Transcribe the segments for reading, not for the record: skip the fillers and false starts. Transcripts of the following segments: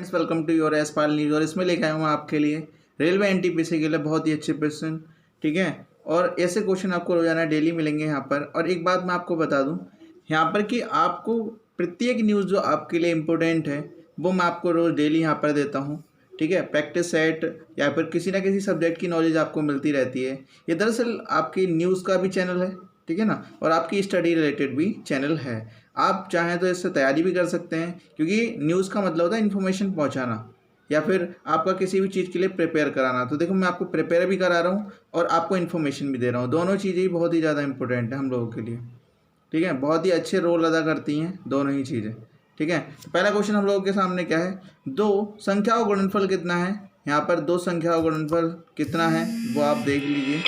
Friends, welcome to your Espal news. और इसमें लेके आया हूँ आपके लिए रेलवे एनटीपीसी के लिए बहुत ही अच्छे क्वेश्चन। ठीक है, और ऐसे क्वेश्चन आपको रोजाना डेली मिलेंगे यहाँ पर। और एक बात मैं आपको बता दूँ यहाँ पर कि आपको प्रत्येक न्यूज़ जो आपके लिए इम्पोर्टेंट है वो मैं आपको रोज़ डेली यहाँ पर देता हूँ। ठीक है, प्रैक्टिस सेट या फिर किसी ना किसी सब्जेक्ट की नॉलेज आपको मिलती रहती है। ये दरअसल आपकी न्यूज़ का भी चैनल है, ठीक है ना, और आपकी स्टडी रिलेटेड भी चैनल है। आप चाहें तो इससे तैयारी भी कर सकते हैं, क्योंकि न्यूज़ का मतलब होता है इन्फॉर्मेशन पहुंचाना या फिर आपका किसी भी चीज़ के लिए प्रिपेयर कराना। तो देखो, मैं आपको प्रिपेयर भी करा रहा हूँ और आपको इन्फॉर्मेशन भी दे रहा हूँ। दोनों चीज़ें ही बहुत ही ज़्यादा इंपॉर्टेंट है हम लोगों के लिए। ठीक है, बहुत ही अच्छे रोल अदा करती हैं दोनों ही चीज़ें। ठीक है, तो पहला क्वेश्चन हम लोगों के सामने क्या है, दो संख्याओं का गुणनफल कितना है। यहाँ पर दो संख्याओं का गुणनफल कितना है वो आप देख लीजिए।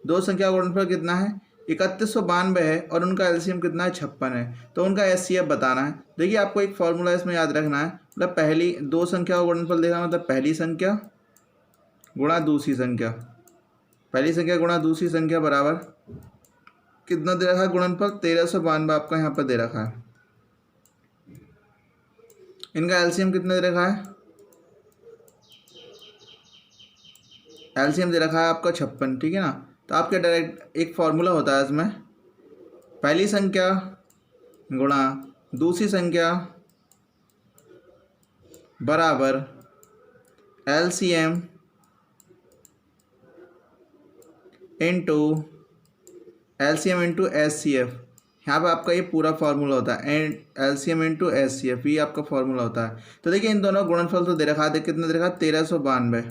दो संख्याओं का गुणनफल कितना है, 3192 है, और उनका एलसीएम कितना है, 56 है। तो उनका एचसीएफ बताना है। देखिए, आपको एक फॉर्मूला इसमें याद रखना है। मतलब पहली दो संख्याओं का गुणनफल देखना, मतलब पहली संख्या गुणा दूसरी संख्या, पहली संख्या गुणा दूसरी संख्या बराबर कितना दे रखा है गुणनफल, 1392 आपका यहाँ पर दे रखा है। इनका एलसीएम कितना दे रखा है, एलसीएम दे रखा है आपका 56। ठीक है ना, तो आपके डायरेक्ट एक फॉर्मूला होता है इसमें, पहली संख्या गुणा दूसरी संख्या बराबर LCM into LCM into HCF. यहाँ पे आपका ये पूरा फार्मूला होता है, एंड एलसीएम इंटू एचसीएफ, ये आपका फार्मूला होता है। तो देखिए, इन दोनों गुणनफल तो दे रखा है, कितना दे रखा है, 1392।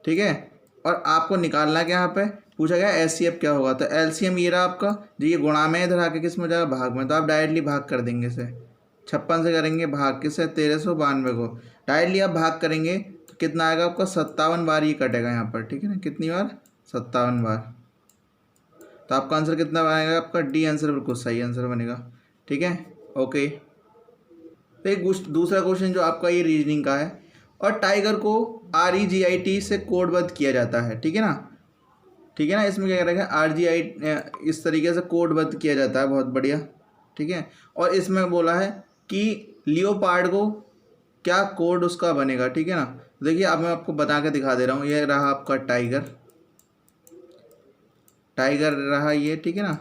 ठीक है, और आपको निकालना क्या, यहाँ पे पूछा गया एचसीएफ क्या होगा। तो एलसीएम ये रहा आपका, जो ये गुणा में इधर आके किस में हो जाएगा, भाग में। तो आप डायरेक्टली भाग कर देंगे इसे, 56 से करेंगे भाग, किससे, 1392 को डायरेक्टली आप भाग करेंगे तो कितना आएगा आपका, 57 बार ये कटेगा यहाँ पर। ठीक है ना, कितनी बार, 57 बार। तो आपका आंसर कितना बनेगा, आपका डी आंसर बिल्कुल सही आंसर बनेगा। ठीक है, ओके। तो एक दूसरा क्वेश्चन जो आपका ये रीजनिंग का है, और टाइगर को REGIT से कोडबद्ध किया जाता है। ठीक है ना, ठीक है ना, इसमें क्या करेगा, RGI इस तरीके से कोडबद्ध किया जाता है, बहुत बढ़िया। ठीक है, और इसमें बोला है कि लियोपार्ड को क्या कोड उसका बनेगा। ठीक है ना, देखिए अब मैं आपको बता के दिखा दे रहा हूँ। ये रहा आपका टाइगर, टाइगर रहा ये। ठीक है ना,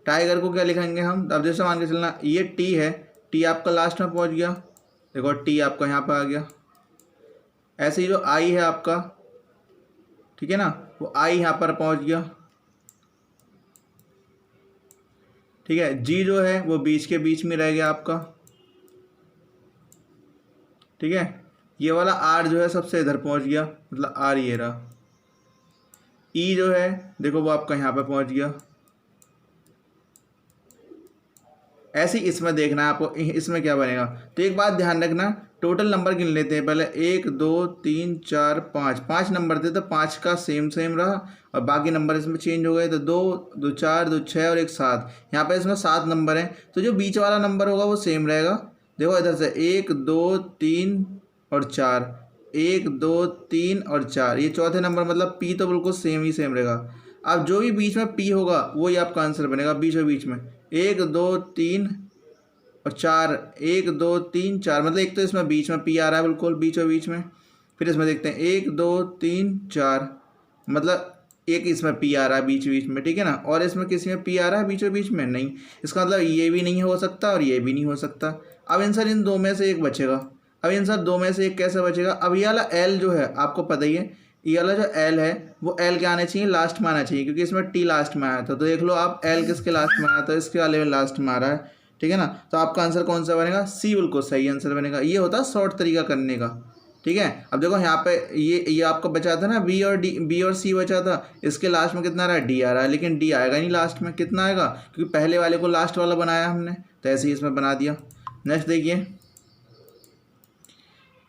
टाइगर को क्या लिखेंगे हम, अब जैसे मान के चलना ये टी है, टी आपका लास्ट में पहुंच गया, देखो टी आपका यहाँ पर आ गया। ऐसे ही जो आई है आपका, ठीक है ना, वो आई यहाँ पर पहुंच गया। ठीक है, जी जो है वो बीच के बीच में रह गया आपका। ठीक है, ये वाला आर जो है सबसे इधर पहुंच गया, मतलब आर ये रहा। ई जो है देखो वो आपका यहाँ पे पहुंच गया। ऐसे ही इसमें देखना है आपको, इसमें क्या बनेगा। तो एक बात ध्यान रखना, टोटल नंबर गिन लेते हैं पहले, 1 2 3 4 5, 5 नंबर थे तो 5 का सेम रहा, और बाकी नंबर इसमें चेंज हो गए। तो 2 2 4 2 6 और 1 7, यहाँ पे इसमें 7 नंबर हैं। तो जो बीच वाला नंबर होगा वो सेम रहेगा। देखो इधर से 1 2 3 और 4, 1 2 3 और 4, ये चौथे नंबर, मतलब पी तो बिल्कुल सेम रहेगा। अब जो भी बीच में पी होगा वही आपका आंसर बनेगा, बीचों बीच में 1 2 3 और 4, 1 2 3 4, मतलब एक तो इसमें बीच में पी आ रहा है बिल्कुल बीचों बीच में। फिर इसमें देखते हैं 1 2 3 4, मतलब एक इसमें पी आ रहा है बीच बीच में। ठीक है ना, और इसमें किसी में पी आ रहा है बीचों बीच में नहीं, इसका मतलब ये भी नहीं हो सकता और ये भी नहीं हो सकता। अब आंसर इन दो में से एक बचेगा। अब आंसर दो में से एक कैसे बचेगा, अब ये वाला एल जो है आपको पता ही है, ये वाला जो एल है वो एल क्या आना चाहिए, लास्ट में आना चाहिए, क्योंकि इसमें टी लास्ट में आया था। तो देख लो आप, एल किसके लास्ट में आया था, इसके वाले में लास्ट में आ रहा है। ठीक है ना, तो आपका आंसर कौन सा बनेगा, सी बिल्कुल सही आंसर बनेगा। ये होता है शॉर्ट तरीका करने का। ठीक है, अब देखो यहाँ पे ये आपका बचा था ना, बी और सी बचा था, इसके लास्ट में कितना आ रहा है, डी आ रहा है, लेकिन डी आएगा नहीं लास्ट में। कितना आएगा, क्योंकि पहले वाले को लास्ट वाला बनाया हमने, तो ऐसे ही इसमें बना दिया। नेक्स्ट देखिए,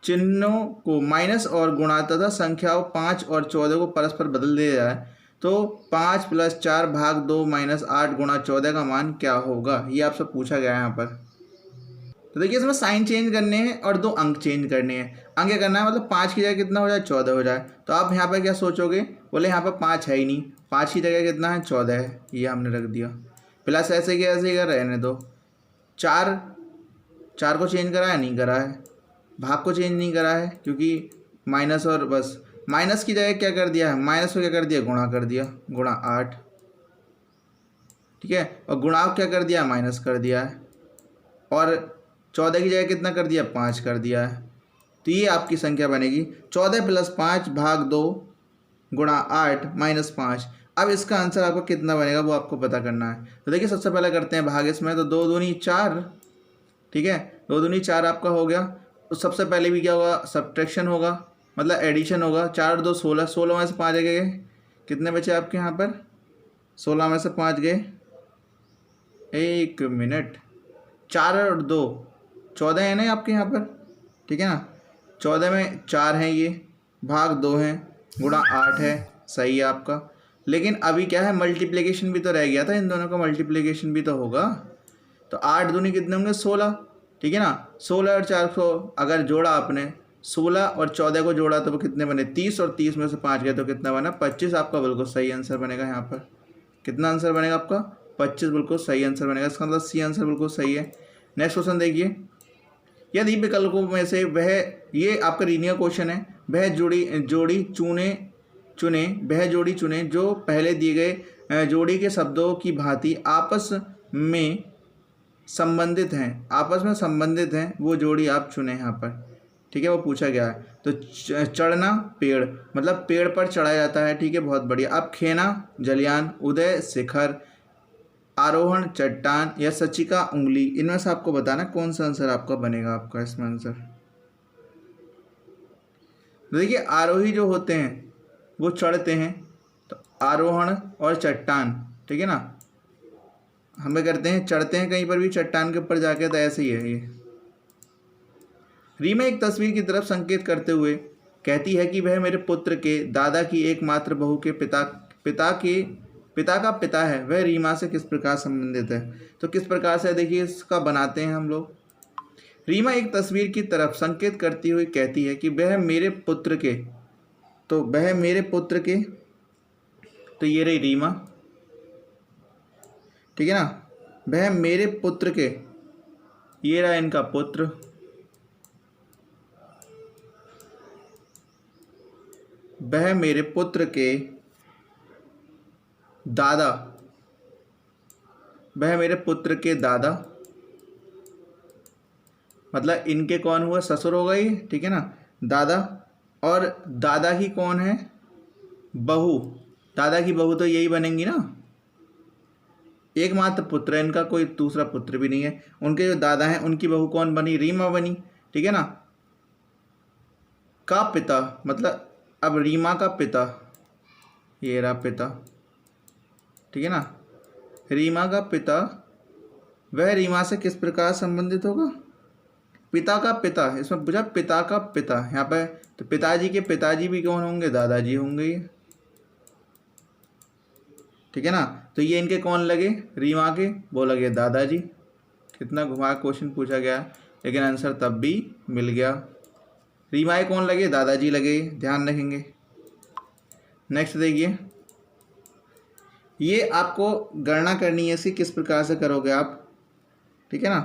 चिन्हों को माइनस और गुणा तथा संख्याओं 5 और 14 को परस्पर बदल दिया जाए तो 5 + 4 भाग 2 - 8 गुणा 14 का मान क्या होगा, ये आपसे पूछा गया है यहाँ पर। तो देखिए, इसमें साइन चेंज करने हैं और 2 अंक चेंज करने हैं। अंक क्या करना है, मतलब 5 की जगह कितना हो जाए, 14 हो जाए। तो आप यहाँ पर क्या सोचोगे, बोले यहाँ पर 5 है ही नहीं, 5 की जगह कितना है, 14 है, ये हमने रख दिया। प्लस ऐसे क्या, ऐसे क्या रहने दो, 4 4 को चेंज करा है, नहीं करा है। भाग को चेंज नहीं करा है क्योंकि माइनस, और बस माइनस की जगह क्या कर दिया है, माइनस को क्या कर दिया, गुणा कर दिया, गुणा 8, ठीक है। और गुणा को क्या कर दिया, माइनस कर दिया है। और 14 की जगह कितना कर दिया, 5 कर दिया है। तो ये आपकी संख्या बनेगी 14 + 5 भाग 2 गुणा 8 - 5। अब इसका आंसर आपको कितना बनेगा वो आपको पता करना है। तो देखिए सबसे पहले करते हैं भाग इसमें, तो 2 दूनी 4, ठीक है, 2 दूनी 4 आपका हो गया। तो सबसे पहले भी क्या होगा, सब्ट्रैक्शन होगा, मतलब एडिशन होगा। 4 और 2 16, 16 में से 5 गए, कितने बचे आपके यहाँ पर, 16 में से 5 गए, 1 मिनट, 4 और 2 14 है ना आपके यहाँ पर, ठीक है ना। 14 में 4 हैं, ये भाग 2 हैं, गुणा 8 है, सही है आपका। लेकिन अभी क्या है, मल्टीप्लिकेशन भी तो रह गया था, इन दोनों का मल्टीप्लिकेशन भी तो होगा। तो 8 दूनी कितने होंगे, 16, ठीक है ना। 16 और 4 को अगर जोड़ा आपने, 16 और 14 को जोड़ा तो वो कितने बने, 30, और 30 में से 5 गए तो कितना बना, 25। आपका बिल्कुल सही आंसर बनेगा यहाँ पर। कितना आंसर बनेगा आपका, 25 बिल्कुल सही आंसर बनेगा। इसका मतलब सी आंसर बिल्कुल सही है। नेक्स्ट क्वेश्चन देखिए, यदि विकल्पों में से वह, ये आपका रीनियर क्वेश्चन है, वह जोड़ी चुने जो पहले दिए गए जोड़ी के शब्दों की भांति आपस में संबंधित हैं, वो जोड़ी आप चुने यहाँ पर, ठीक है, वो पूछा गया है। तो चढ़ना पेड़, मतलब पेड़ पर चढ़ाया जाता है, ठीक है, बहुत बढ़िया। अब खेना जलयान, उदय शिखर, आरोहण चट्टान, या सचिका उंगली, इनमें से आपको बताना कौन सा आंसर आपका बनेगा। आपका इसमें आंसर देखिए, आरोही जो होते हैं वो चढ़ते हैं, तो आरोहण और चट्टान, ठीक है ना, हमें करते हैं चढ़ते हैं कहीं पर भी चट्टान के ऊपर जाके, तो ऐसे ही है ये। रीमा एक तस्वीर की तरफ संकेत करते हुए कहती है कि वह मेरे पुत्र के दादा की एकमात्र बहू के पिता का पिता है, वह रीमा से किस प्रकार संबंधित है। तो किस प्रकार से, देखिए इसका बनाते हैं हम लोग। रीमा एक तस्वीर की तरफ संकेत करती हुई कहती है कि वह मेरे पुत्र के, तो वह मेरे पुत्र के, तो ये रही रीमा, ठीक है ना, वह मेरे पुत्र के, ये रहा इनका पुत्र, वह मेरे पुत्र के दादा, वह मेरे पुत्र के दादा, मतलब इनके कौन हुआ, ससुर हो गई, ठीक है ना, दादा। और दादा की कौन है, बहू, दादा की बहू तो यही बनेंगी ना, एकमात्र पुत्र है इनका, कोई दूसरा पुत्र भी नहीं है। उनके जो दादा हैं उनकी बहू कौन बनी, रीमा बनी, ठीक है ना। का पिता, मतलब अब रीमा का पिता, ये रहा पिता, ठीक है ना, रीमा का पिता, वह रीमा से किस प्रकार संबंधित होगा, पिता का पिता, इसमें पूछा पिता का पिता यहाँ पे, तो पिताजी के पिताजी भी कौन होंगे, दादाजी होंगे, ठीक है ना। तो ये इनके कौन लगे, रीमा के, वो लगे दादाजी। कितना घुमा क्वेश्चन पूछा गया, लेकिन आंसर तब भी मिल गया। रीमा के कौन लगे, दादाजी लगे, ध्यान रखेंगे। नेक्स्ट देखिए, ये आपको गणना करनी है, इसकी किस प्रकार से करोगे आप, ठीक है ना।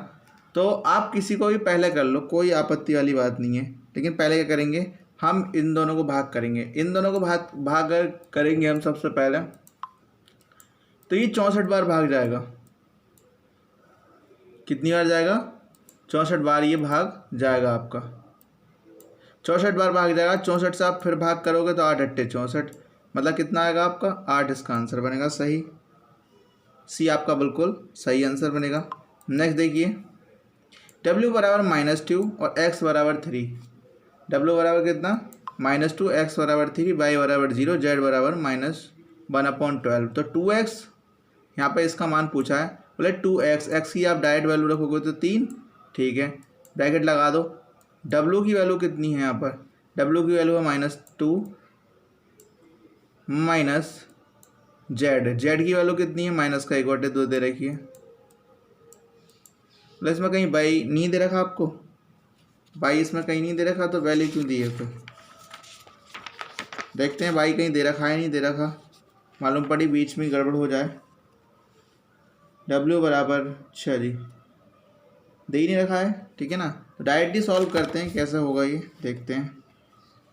तो आप किसी को भी पहले कर लो, कोई आपत्ति वाली बात नहीं है, लेकिन पहले क्या करेंगे, हम इन दोनों को भाग करेंगे, इन दोनों को भाग करेंगे हम सबसे पहले। तो ये 64 बार भाग जाएगा, कितनी बार जाएगा, 64 बार ये भाग जाएगा आपका, 64 बार भाग जाएगा। 64 से आप फिर भाग करोगे तो 8 अट्ठे 64, मतलब कितना आएगा आपका, 8। इसका आंसर बनेगा सही, सी आपका बिल्कुल सही आंसर बनेगा। नेक्स्ट देखिए, w बराबर -2 और x बराबर 3, w बराबर कितना, -2, x बराबर 3, y बराबर 0, z बराबर -1/12। तो 2x यहाँ पे इसका मान पूछा है, बोले 2x, x की आप डायरेक्ट वैल्यू रखोगे तो 3, ठीक है, ब्रैकेट लगा दो। w की वैल्यू कितनी है यहाँ पर, w की वैल्यू है -2 माइनस z की वैल्यू कितनी है, -1/2 दे रखी है। प्लस में कहीं बाई नहीं दे रखा आपको, बाई इसमें कहीं नहीं दे रखा, तो वैल्यू क्यों दी है फिर, देखते हैं बाई कहीं दे रखा है नहीं दे रखा, मालूम पड़ी बीच में गड़बड़ हो जाए। w बराबर 6 जी, दे ही नहीं रखा है, ठीक है ना। तो डायरेक्टली सॉल्व करते हैं कैसे होगा ये, देखते हैं,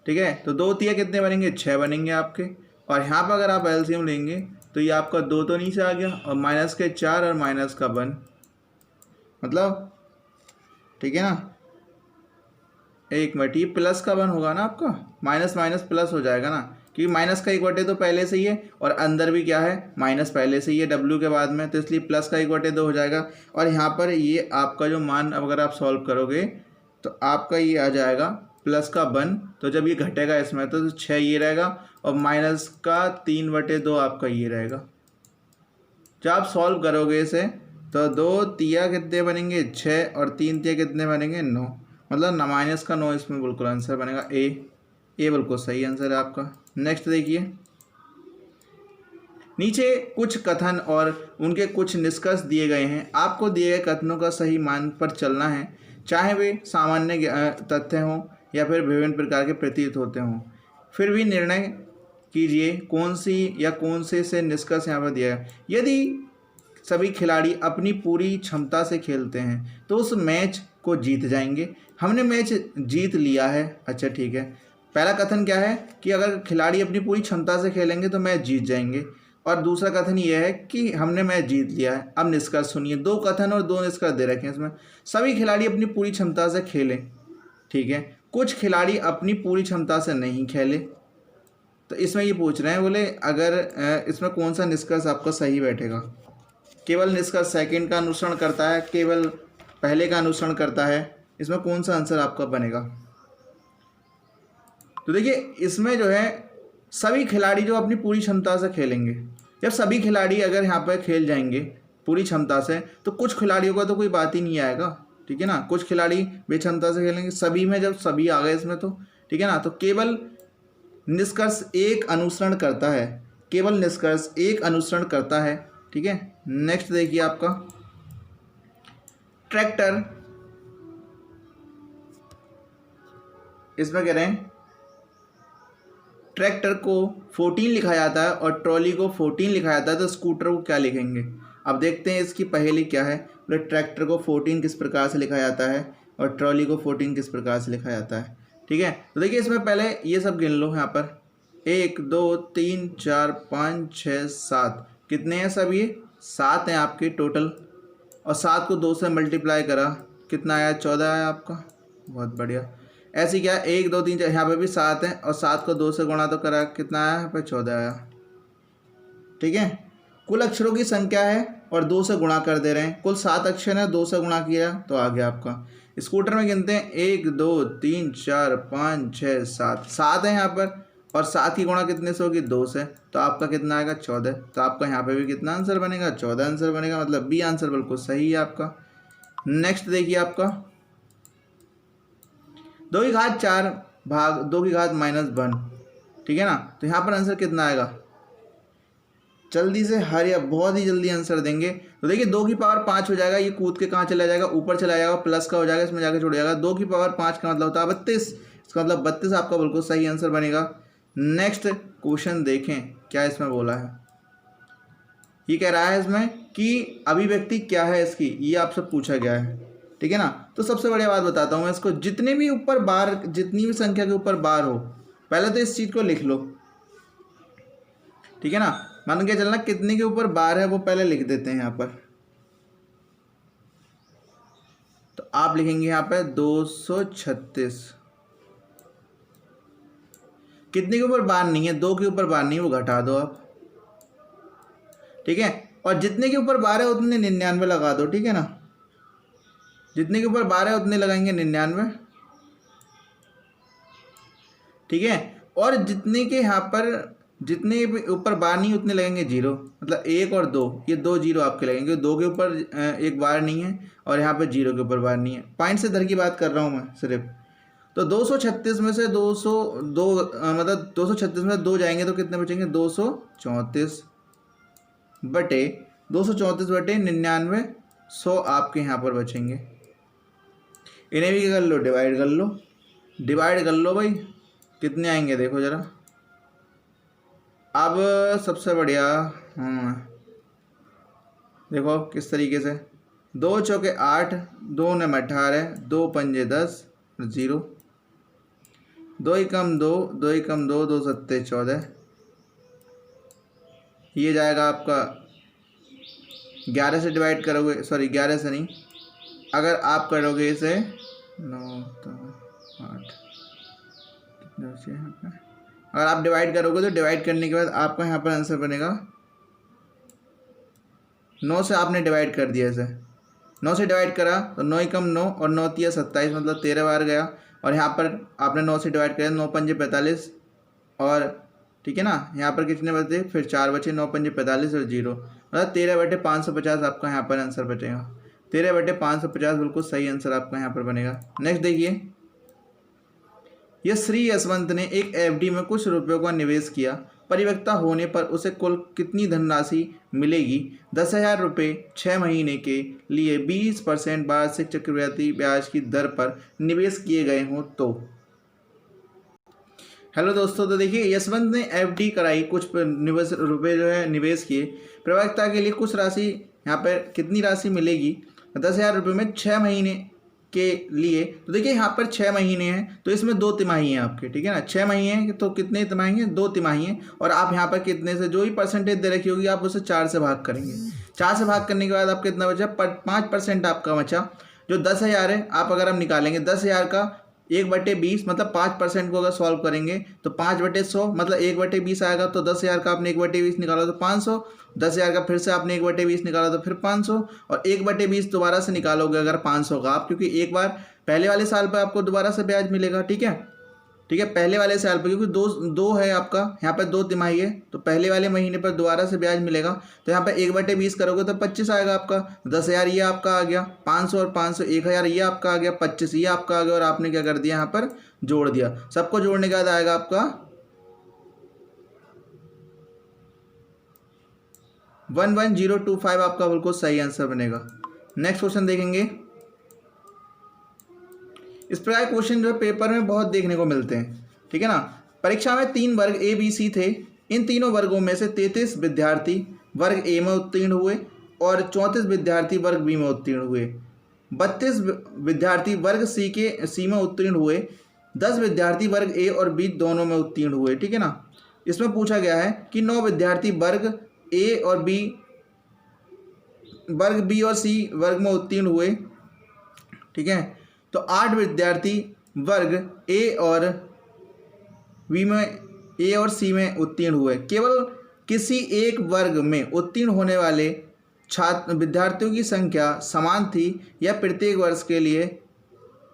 ठीक है। तो 2 तिया कितने बनेंगे, 6 बनेंगे आपके। और यहाँ पर अगर आप एलसीएम लेंगे तो ये आपका 2 तो नीचे आ गया, और माइनस के 4 और माइनस का 1, मतलब ठीक है ना। एक मिनट, ये प्लस का 1 होगा ना आपका, माइनस माइनस प्लस हो जाएगा ना, क्योंकि माइनस का 1/2 तो पहले से ही है और अंदर भी क्या है, माइनस पहले से ही है डब्ल्यू के बाद में, तो इसलिए प्लस का 1/2 हो जाएगा। और यहाँ पर ये आपका जो मान अब अगर आप सॉल्व करोगे तो आपका ये आ जाएगा प्लस का 1। तो जब ये घटेगा इसमें तो 6 ये रहेगा, और माइनस का 3/2 आपका ये रहेगा। जब आप सॉल्व करोगे इसे तो 2 तिया कितने बनेंगे, 6, और 3 तिया कितने बनेंगे, 9, मतलब न माइनस का 9 इसमें बिल्कुल आंसर बनेगा ए बिल्कुल सही आंसर है आपका। नेक्स्ट देखिए, नीचे कुछ कथन और उनके कुछ निष्कर्ष दिए गए हैं। आपको दिए गए कथनों का सही मान पर चलना है, चाहे वे सामान्य तथ्य हों या फिर विभिन्न प्रकार के प्रतीत होते हों। फिर भी निर्णय कीजिए कौन सी या कौन से निष्कर्ष यहाँ पर दिया है। यदि सभी खिलाड़ी अपनी पूरी क्षमता से खेलते हैं तो उस मैच को जीत जाएंगे। हमने मैच जीत लिया है, अच्छा ठीक है। पहला कथन क्या है कि अगर खिलाड़ी अपनी पूरी क्षमता से खेलेंगे तो मैच जीत जाएंगे, और दूसरा कथन ये है कि हमने मैच जीत लिया है। अब निष्कर्ष सुनिए, 2 कथन और 2 निष्कर्ष दे रखे हैं इसमें। सभी खिलाड़ी अपनी पूरी क्षमता से खेलें, ठीक है। कुछ खिलाड़ी अपनी पूरी क्षमता से नहीं खेले, तो इसमें ये पूछ रहे हैं, बोले अगर इसमें कौन सा निष्कर्ष आपका सही बैठेगा। केवल निष्कर्ष सेकंड का अनुसरण करता है, केवल पहले का अनुसरण करता है, इसमें कौन सा आंसर आपका बनेगा। तो देखिए इसमें जो है सभी खिलाड़ी जो अपनी पूरी क्षमता से खेलेंगे, जब सभी खिलाड़ी अगर यहाँ पर खेल जाएंगे पूरी क्षमता से तो कुछ खिलाड़ियों का तो कोई बात ही नहीं आएगा, ठीक है ना। कुछ खिलाड़ी बेक्षमता से खेलेंगे, सभी में जब सभी आ गए इसमें तो ठीक है ना। तो केवल निष्कर्ष एक अनुसरण करता है, केवल निष्कर्ष एक अनुसरण करता है, ठीक है। नेक्स्ट देखिए आपका ट्रैक्टर, इसमें कह रहे हैं ट्रैक्टर को 14 लिखा जाता है और ट्रॉली को 14 लिखा जाता है, तो स्कूटर को क्या लिखेंगे। अब देखते हैं इसकी पहेली क्या है। बोले ट्रैक्टर को 14 किस प्रकार से लिखा जाता है और ट्रॉली को 14 किस प्रकार से लिखा जाता है, ठीक है। तो देखिए इसमें पहले ये सब गिन लो, यहाँ पर 1 2 3 4 5 6 7 कितने हैं सब, ये 7 हैं आपके टोटल, और 7 को 2 से मल्टीप्लाई करा कितना आया, 14 आया आपका, बहुत बढ़िया। ऐसे क्या 1 2 3 4, यहाँ पे भी 7 है और 7 को 2 से गुणा तो करा कितना आया, यहाँ पे 14 आया, ठीक है। कुल अक्षरों की संख्या है और 2 से गुणा कर दे रहे हैं, कुल 7 अक्षर है, 2 से गुणा किया तो आ गया आपका। स्कूटर में गिनते हैं 1 2 3 4 5 6 7 है यहाँ पर, और 7 की गुणा कितने से होगी, 2 से, तो आपका कितना आएगा 14। तो आपका यहाँ पे भी कितना आंसर बनेगा, 14 आंसर बनेगा, मतलब बी आंसर बिल्कुल सही है आपका। नेक्स्ट देखिए आपका 2 की घात 4 भाग 2 की घात -1, ठीक है ना। तो यहाँ पर आंसर कितना आएगा, जल्दी से हरिया, बहुत ही जल्दी आंसर देंगे। तो देखिए 2 की पावर 5 हो जाएगा, ये कूद के कहाँ चला जाएगा, ऊपर चला जाएगा, प्लस का हो जाएगा, इसमें जाकर छूट जाएगा। 2 की पावर 5 का मतलब होता है 32, इसका मतलब 32 आपका बिल्कुल सही आंसर बनेगा। नेक्स्ट क्वेश्चन देखें क्या इसमें बोला है। ये कह रहा है इसमें कि अभिव्यक्ति क्या है इसकी, ये आपसे पूछा गया है, ठीक है ना। तो सबसे बढ़िया बात बताता हूँ मैं इसको, जितने भी ऊपर बार, जितनी भी संख्या के ऊपर बार हो, पहले तो इस चीज़ को लिख लो, ठीक है ना। मान के चलना कितने के ऊपर बार है वो पहले लिख देते हैं यहाँ पर। तो आप लिखेंगे यहाँ पे 236। कितने के ऊपर बार नहीं है, 2 के ऊपर बार नहीं, वो घटा दो आप, ठीक है। और जितने के ऊपर बार है उतने 99 लगा दो, ठीक है ना। जितने के ऊपर बार है उतने लगाएंगे 99, ठीक है। और जितने के यहाँ पर जितने ऊपर बार नहीं उतने लगेंगे 0, मतलब 1 और 2, ये 2 0 आपके लगेंगे, 2 के ऊपर एक बार नहीं है और यहाँ पे 0 के ऊपर बार नहीं है। पॉइंट से दर की बात कर रहा हूँ मैं सिर्फ। तो 236 में से 202 मतलब 236 में 2 जाएंगे तो कितने बचेंगे, 234 बटे 234 बटे 99, 100 आपके यहाँ पर बचेंगे। इन्हें भी कर लो, डिवाइड कर लो, डिवाइड कर लो भाई, कितने आएंगे देखो ज़रा। अब सबसे बढ़िया देखो किस तरीके से 2 चौके 8, 2 नम 18, 2 पंजे 10, 0, 2 एकम 2, 2 एकम 2, 2 सत्ते 14, ये जाएगा आपका 11 से डिवाइड करोगे, सॉरी 11 से नहीं, अगर आप करोगे इसे 9 तो 8, कितना बचे यहाँ पे, अगर आप डिवाइड करोगे तो डिवाइड करने के बाद आपका यहाँ पर आंसर बनेगा 9 से आपने डिवाइड कर दिया इसे, 9 से डिवाइड करा तो 9 एकम 9 और 9 तिया 27, मतलब 13 बार गया, और यहाँ पर आपने 9 से डिवाइड किया 9 पंजे 45, और ठीक है ना, यहाँ पर कितने बचे, फिर 4 बचे, 9 पंजे 45 और 0, मतलब 13/550 आपका यहाँ पर आंसर बचेगा। 13/550 बिल्कुल सही आंसर आपका यहाँ पर बनेगा। नेक्स्ट देखिए, यह श्री यशवंत ने एक एफडी में कुछ रुपयों का निवेश किया, परिपक्वता होने पर उसे कुल कितनी धनराशि मिलेगी? 10,000 रुपये 6 महीने के लिए 20% वार्षिक चक्रवृद्धि ब्याज की दर पर निवेश किए गए हों तो। हेलो दोस्तों, तो देखिए यशवंत ने एफडी कराई, कुछ रुपये जो है निवेश किए, परिपक्वता के लिए कुछ राशि, यहाँ पर कितनी राशि मिलेगी? 10,000 रुपये में 6 महीने के लिए। तो देखिए यहाँ पर 6 महीने हैं तो इसमें 2 तिमाही हैं आपके, ठीक है ना, 6 महीने हैं तो कितने तिमाही हैं? 2 तिमाही हैं, और आप यहाँ पर कितने से जो भी परसेंटेज दे रखी होगी आप उसे 4 से भाग करेंगे। 4 से भाग करने के बाद आप कितना बचा? 5% आपका बचा, जो 10,000 है। आप अगर हम निकालेंगे 10,000 का 1/20, मतलब 5% को अगर सॉल्व करेंगे तो 5/100, मतलब 1/20 आएगा, तो 10,000 का आपने 1/20 निकाला तो 500, 10,000 का फिर से आपने 1/20 निकाला तो फिर 500, और 1/20 दोबारा से निकालोगे अगर 500 का आप, क्योंकि एक बार पहले वाले साल पर आपको दोबारा से ब्याज मिलेगा, ठीक है, ठीक है, पहले वाले साल पर, क्योंकि दो है आपका, यहाँ पर 2 तिमाही है तो पहले वाले महीने पर दोबारा से ब्याज मिलेगा, तो यहाँ पर 1/20 करोगे तो 25 आएगा आपका, 10,000 ये आपका आ गया, 500 और 500 1000 ये आपका आ गया, 25 ये आपका आ गया, और आपने क्या कर दिया यहाँ पर जोड़ दिया। सबको जोड़ने के बाद आएगा आपका 11025, आपका बिल्कुल सही आंसर बनेगा। नेक्स्ट क्वेश्चन देखेंगे। इस प्रकार क्वेश्चन जो है पेपर में बहुत देखने को मिलते हैं, ठीक है ना। परीक्षा में 3 वर्ग ए बी सी थे, इन तीनों वर्गों में से 33 विद्यार्थी वर्ग ए में उत्तीर्ण हुए और 34 विद्यार्थी वर्ग बी में उत्तीर्ण हुए। 32 विद्यार्थी वर्ग सी में उत्तीर्ण हुए, 10 विद्यार्थी वर्ग ए और बी दोनों में उत्तीर्ण हुए, ठीक है ना। इसमें पूछा गया है कि 9 विद्यार्थी वर्ग ए और बी, वर्ग बी और सी वर्ग में उत्तीर्ण हुए, ठीक है, तो 8 विद्यार्थी वर्ग ए और बी में, ए और सी में उत्तीर्ण हुए। केवल किसी एक वर्ग में उत्तीर्ण होने वाले छात्र विद्यार्थियों की संख्या समान थी, यह प्रत्येक वर्ष के लिए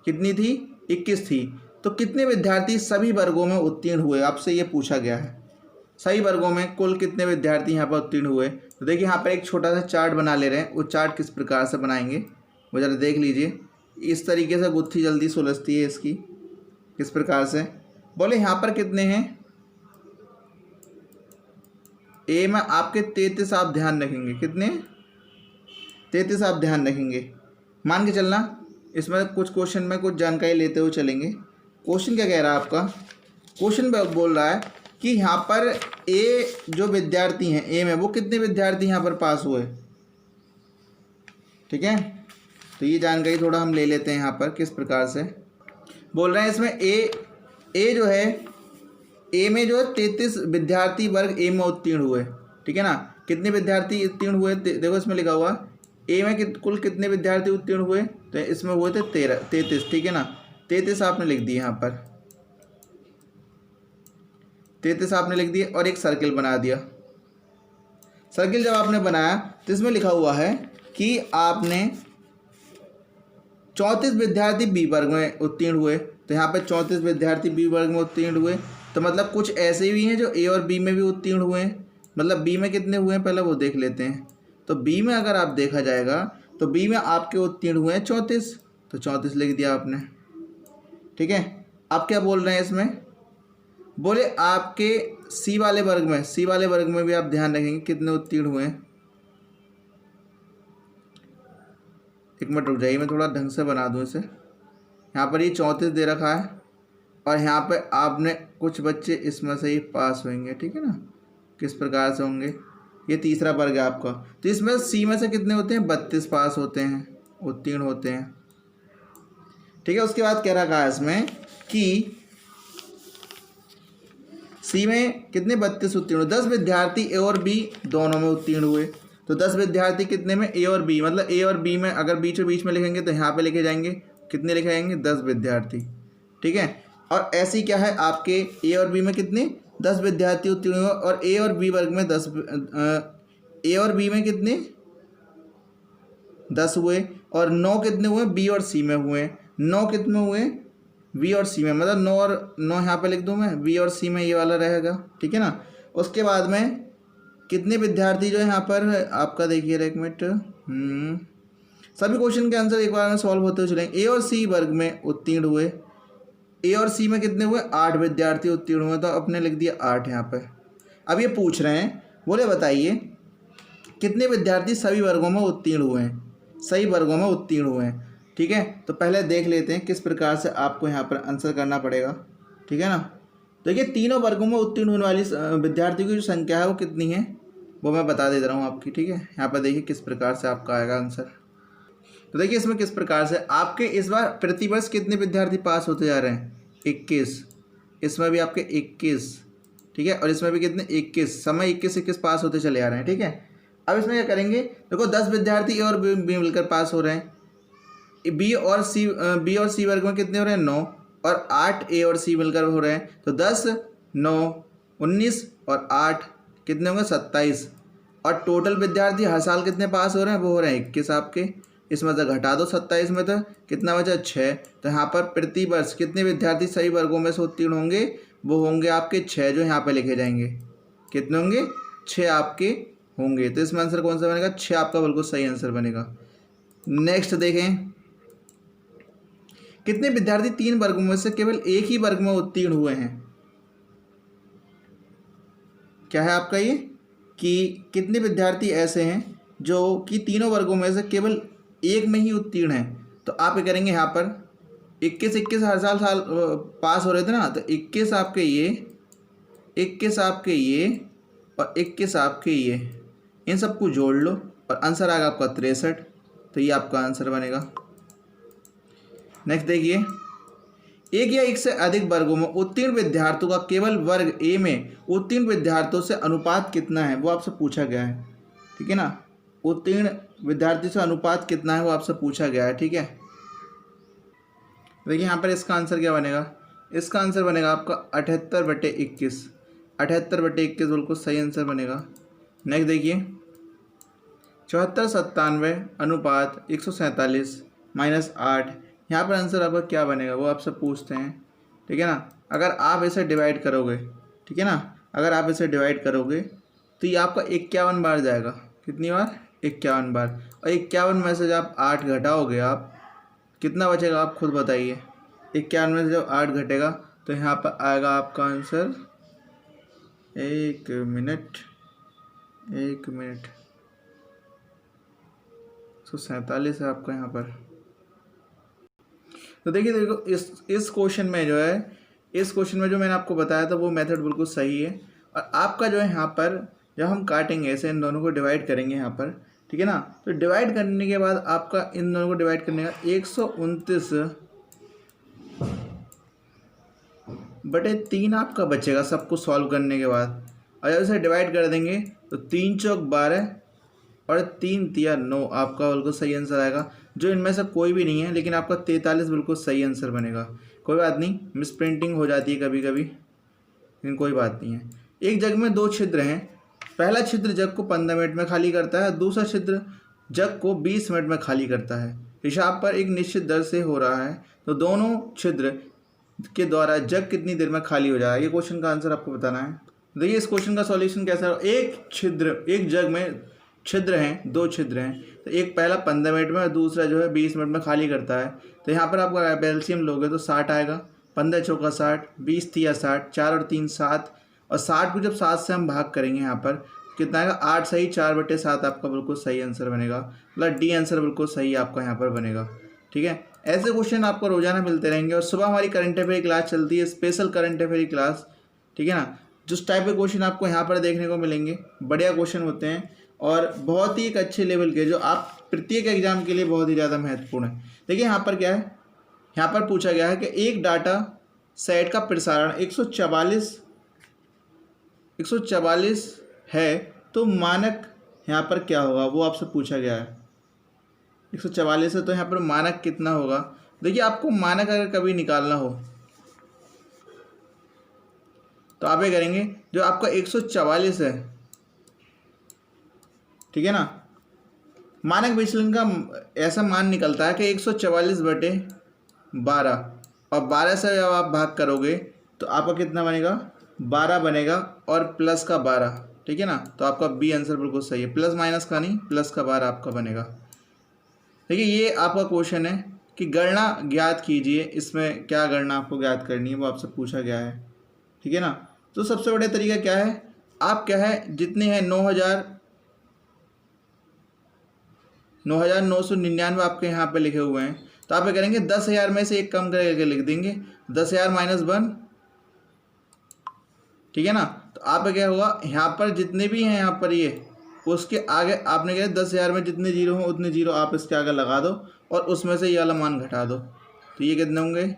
कितनी थी? 21 थी। तो कितने विद्यार्थी सभी वर्गों में उत्तीर्ण हुए, आपसे ये पूछा गया है। सही वर्गों में कुल कितने विद्यार्थी यहाँ पर उत्तीर्ण हुए? तो देखिए यहाँ पर एक छोटा सा चार्ट बना ले रहे हैं, वो चार्ट किस प्रकार से बनाएंगे वो ज़रा देख लीजिए। इस तरीके से गुत्थी जल्दी सुलझती है इसकी, किस प्रकार से बोले। यहाँ पर कितने हैं? ए में आपके 33 आप ध्यान रखेंगे, कितने? 33 आप ध्यान रखेंगे, मान के चलना। इसमें कुछ क्वेश्चन में कुछ जानकारी लेते हुए चलेंगे। क्वेश्चन क्या कह रहा है आपका? क्वेश्चन बोल रहा है कि यहाँ पर ए जो विद्यार्थी हैं, ए में वो कितने विद्यार्थी यहाँ पर पास हुए, ठीक है। तो ये जानकारी थोड़ा हम ले लेते हैं यहाँ पर, किस प्रकार से बोल रहे हैं। इसमें ए जो है, ए में जो है 33 विद्यार्थी वर्ग ए में उत्तीर्ण हुए, ठीक है ना। कितने विद्यार्थी उत्तीर्ण हुए? देखो इसमें लिखा हुआ ए में कुल कितने विद्यार्थी उत्तीर्ण हुए, तो इसमें हुए थे 33, ठीक है ना। 33 आपने लिख दिए यहाँ पर, 33 आपने लिख दिए और एक सर्किल बना दिया। सर्किल जब आपने बनाया तो इसमें लिखा हुआ है कि आपने 34 विद्यार्थी बी वर्ग में उत्तीर्ण हुए, तो यहाँ पे 34 विद्यार्थी बी वर्ग में उत्तीर्ण हुए। तो मतलब कुछ ऐसे भी हैं जो ए और बी में भी उत्तीर्ण हुए हैं, मतलब बी में कितने हुए हैं पहले वो देख लेते हैं। तो बी में अगर आप देखा जाएगा तो बी में आपके उत्तीर्ण हुए हैं 34, तो 34 लिख दिया आपने, ठीक है। आप क्या बोल रहे हैं इसमें? बोले आपके सी वाले वर्ग में भी आप ध्यान रखेंगे कितने उत्तीर्ण हुए हैं। एक मिनट रुक जाइए, मैं थोड़ा ढंग से बना दूं इसे। यहाँ पर ये 34 दे रखा है और यहाँ पे आपने कुछ बच्चे इसमें से ही पास होंगे, ठीक है ना। किस प्रकार से होंगे? ये तीसरा वर्ग है आपका, तो इसमें सी में से कितने होते हैं? 32 पास होते हैं, उत्तीर्ण होते हैं। ठीक है, उसके बाद कह रखा है इसमें कि सी में कितने 32 उत्तीर्ण हुए। 10 विद्यार्थी ए और बी दोनों में उत्तीर्ण हुए। तो 10 विद्यार्थी कितने में, ए और बी, मतलब ए और बी में अगर बीच में लिखेंगे तो यहाँ पे लिखे जाएंगे, कितने लिखे जाएंगे, 10 विद्यार्थी। ठीक है, और ऐसी क्या है आपके ए और बी में कितने 10 विद्यार्थी उत्तीर्ण हुए, और ए और बी वर्ग में 10, ए और बी में कितने 10 हुए, और 9 कितने हुए बी और सी में हुए, 9 कितने हुए बी और सी में, मतलब 9 और 9 यहाँ पे लिख दूँ मैं, बी और सी में ये वाला रहेगा। ठीक है ना, उसके बाद में कितने विद्यार्थी जो है यहाँ पर आपका देखिए एक मिनट, सभी क्वेश्चन के आंसर एक बार में सॉल्व होते हुए चलेंगे। ए और सी वर्ग में उत्तीर्ण हुए, ए और सी में कितने हुए 8 विद्यार्थी उत्तीर्ण हुए, तो अपने लिख दिया 8 यहाँ पे। अब ये पूछ रहे हैं, बोले बताइए कितने विद्यार्थी सभी वर्गों में उत्तीर्ण हुए हैं, सही वर्गों में उत्तीर्ण हुए हैं। ठीक है, तो पहले देख लेते हैं किस प्रकार से आपको यहाँ पर आंसर करना पड़ेगा। ठीक है ना, देखिए तीनों वर्गों में उत्तीर्ण होने वाली विद्यार्थियों की जो संख्या है वो कितनी है वो मैं बता दे रहा हूँ आपकी। ठीक है, यहाँ पर देखिए किस प्रकार से आपका आएगा आंसर। तो देखिए इसमें किस प्रकार से आपके इस बार प्रतिवर्ष कितने विद्यार्थी पास होते जा रहे हैं, 21, इसमें भी आपके 21। ठीक है, और इसमें भी कितने 21, समय 21 पास होते चले आ रहे हैं। ठीक है, अब इसमें क्या करेंगे, देखो 10 विद्यार्थी ए और बी मिलकर पास हो रहे हैं, बी और सी वर्ग में कितने हो रहे हैं 9, और 8 ए और सी मिलकर हो रहे हैं, तो 10 9 19 और 8 कितने होंगे 27, और टोटल विद्यार्थी हर साल कितने पास हो रहे हैं, वो हो रहे हैं 21 आपके। इसमें से घटा दो 27 में, तो कितना बचा 6। तो यहाँ पर प्रति वर्ष कितने विद्यार्थी सही वर्गों में से उत्तीर्ण होंगे, वो होंगे आपके 6, जो यहाँ पे लिखे जाएंगे, कितने होंगे 6 आपके होंगे। तो इसमें आंसर कौन सा बनेगा, 6 आपका बिल्कुल सही आंसर बनेगा। नेक्स्ट देखें, कितने विद्यार्थी 3 वर्गों में से केवल एक ही वर्ग में उत्तीर्ण हुए हैं। क्या है आपका ये कि कितने विद्यार्थी ऐसे हैं जो कि तीनों वर्गों में से केवल एक में ही उत्तीर्ण हैं। तो आप क्या करेंगे, यहाँ पर 21 हर साल पास हो रहे थे ना, तो 21 आपके ये, 21 आपके ये, और 21 आपके ये, इन सबको जोड़ लो और आंसर आएगा आपका 63। तो ये आपका आंसर बनेगा। नेक्स्ट देखिए, एक या एक से अधिक वर्गों में उत्तीर्ण विद्यार्थियों का केवल वर्ग ए में उत्तीर्ण विद्यार्थियों से अनुपात कितना है, वो आपसे पूछा गया है। ठीक है ना, उत्तीर्ण विद्यार्थी से अनुपात कितना है वो आपसे पूछा गया है। ठीक है, देखिए यहाँ पर इसका आंसर क्या बनेगा, इसका आंसर बनेगा आपका 78/21, 78/21 बिल्कुल सही आंसर बनेगा। नेक्स्ट देखिए, 74/97 अनुपात 147 -8, यहाँ पर आंसर आपका क्या बनेगा वो आपसे पूछते हैं। ठीक है ना, अगर आप इसे डिवाइड करोगे, ठीक है ना, अगर आप इसे डिवाइड करोगे तो ये आपका 51 बार जाएगा। कितनी बार, 51 बार। और 51 में से जब आप 8 घटाओगे, आप कितना बचेगा आप खुद बताइए। 51 में से जब 8 घटेगा तो यहाँ पर आएगा आपका आंसर, एक मिनट 147 है आपका यहाँ पर। तो देखिए देखो इस क्वेश्चन में जो है, इस क्वेश्चन में जो मैंने आपको बताया था वो मेथड बिल्कुल सही है। और आपका जो है यहाँ पर जब हम काटेंगे ऐसे, इन दोनों को डिवाइड करेंगे यहाँ पर, ठीक है ना, तो डिवाइड करने के बाद आपका इन दोनों को डिवाइड करने का 129/3 आपका बचेगा सबको सॉल्व करने के बाद। और जब इसे डिवाइड कर देंगे तो 3 चौक 12 और 3 तिया 9 आपका बिल्कुल सही आंसर आएगा, जो इनमें से कोई भी नहीं है, लेकिन आपका 43 बिल्कुल सही आंसर बनेगा। कोई बात नहीं, मिस प्रिंटिंग हो जाती है कभी कभी, लेकिन कोई बात नहीं है। एक जग में 2 छिद्र हैं, पहला छिद्र जग को 15 मिनट में खाली करता है, दूसरा छिद्र जग को 20 मिनट में खाली करता है। हिसाब पर एक निश्चित दर से हो रहा है, तो दोनों छिद्र के द्वारा जग कितनी देर में खाली हो जाएगा, ये क्वेश्चन का आंसर आपको बताना है। देखिए इस क्वेश्चन का सॉल्यूशन कैसा है, एक जग में छिद्र हैं, 2 छिद्र हैं, तो एक पहला 15 मिनट में और दूसरा जो है 20 मिनट में खाली करता है। तो यहाँ पर आपका एलसीएम लोगे तो 60 आएगा, 15 चौका 60, 20 तिया 60, 4 और 3 7, और 60 को जब 7 से हम भाग करेंगे यहाँ पर कितना आएगा 8 सही, 4/7 आपका बिल्कुल सही आंसर बनेगा, मतलब डी आंसर बिल्कुल सही आपका यहाँ पर बनेगा। ठीक है, ऐसे क्वेश्चन आपको रोजाना मिलते रहेंगे। और सुबह हमारी करंट अफेयर क्लास चलती है, स्पेशल करंट अफेयर क्लास। ठीक है ना, जिस टाइप के क्वेश्चन आपको यहाँ पर देखने को मिलेंगे, बढ़िया क्वेश्चन होते हैं और बहुत ही एक अच्छे लेवल के, जो आप प्रत्येक एग्जाम के लिए बहुत ही ज़्यादा महत्वपूर्ण है। देखिए यहाँ पर क्या है, यहाँ पर पूछा गया है कि एक डाटा सेट का प्रसारण 144 है तो मानक यहाँ पर क्या होगा, वो आपसे पूछा गया है। 144 है तो यहाँ पर मानक कितना होगा। देखिए आपको मानक अगर कभी निकालना हो तो आप ये करेंगे, जो आपका 144 है, ठीक है ना, मानक विचलन का ऐसा मान निकलता है कि 144/12, और 12 से जब आप भाग करोगे तो आपका कितना बनेगा, 12 बनेगा और प्लस का 12, ठीक है ना। तो आपका बी आंसर बिल्कुल सही है, प्लस माइनस का नहीं, प्लस का 12 आपका बनेगा। देखिए ये आपका क्वेश्चन है कि गणना ज्ञात कीजिए, इसमें क्या गणना आपको ज्ञात करनी है वो आपसे पूछा गया है, ठीक है ना। तो सबसे बड़ा तरीका क्या है, आप क्या है, जितने हैं 9,999 आपके यहाँ पे लिखे हुए हैं, तो आप क्या करेंगे, 10,000 में से एक कम करके लिख देंगे, 10,000 -1, ठीक है ना। तो आप क्या होगा, यहाँ पर जितने भी हैं यहाँ पर ये, उसके आगे आपने क्या, 10,000 में जितने जीरो हों उतने जीरो आप इसके आगे लगा दो और उसमें से ये वाला मान घटा दो। तो ये कितने होंगे,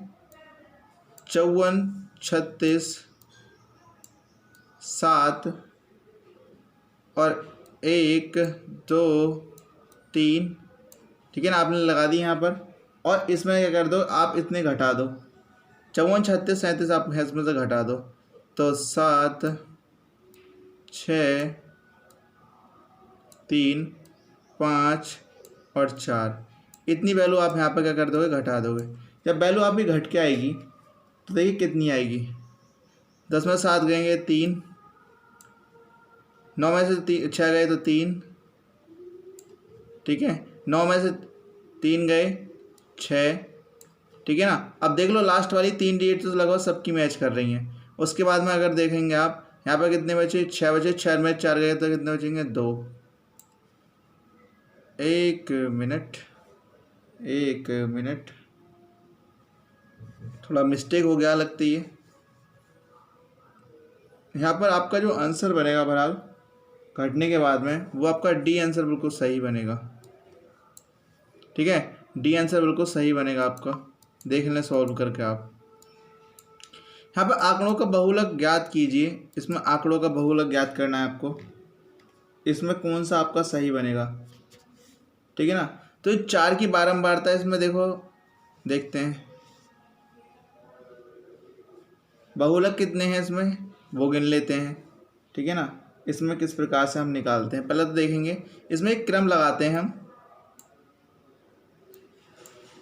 54, 36, 7 और 1, 2, 3, ठीक है ना, आपने लगा दी यहाँ पर। और इसमें क्या कर दो, आप इतने घटा दो, 54, 36, 37 आप इसमें से घटा दो, तो 7, 6, 3, 5 और 4, इतनी वैल्यू आप यहाँ पर क्या कर दोगे, घटा दोगे। जब वैल्यू आपकी घट के आएगी तो देखिए कितनी आएगी, 10 में 7 गएंगे 3, 9 में से 6 गए तो 3, ठीक है, 9 में से 3 गए 6, ठीक है ना। अब देख लो लास्ट वाली 3 डिजिट तो लगभग सबकी मैच कर रही हैं। उसके बाद में अगर देखेंगे आप यहाँ पर कितने बचे, 6 बचे, 6 में 4 गए तो कितने बचेंगे, 2। 1 मिनट, थोड़ा मिस्टेक हो गया लगती है। यहाँ पर आपका जो आंसर बनेगा बहरहाल घटने के बाद में, वो आपका डी आंसर बिल्कुल सही बनेगा, ठीक है, डी आंसर बिल्कुल सही बनेगा आपका। देख लें सॉल्व करके आप। यहाँ पर आंकड़ों का बहुलक ज्ञात कीजिए, इसमें आंकड़ों का बहुलक ज्ञात करना है आपको, इसमें कौन सा आपका सही बनेगा, ठीक है ना। तो 4 की बारंबारता इसमें देखो, देखते हैं बहुलक कितने हैं इसमें, वो गिन लेते हैं, ठीक है ना। इसमें किस प्रकार से हम निकालते हैं, पहले तो देखेंगे, इसमें एक क्रम लगाते हैं हम।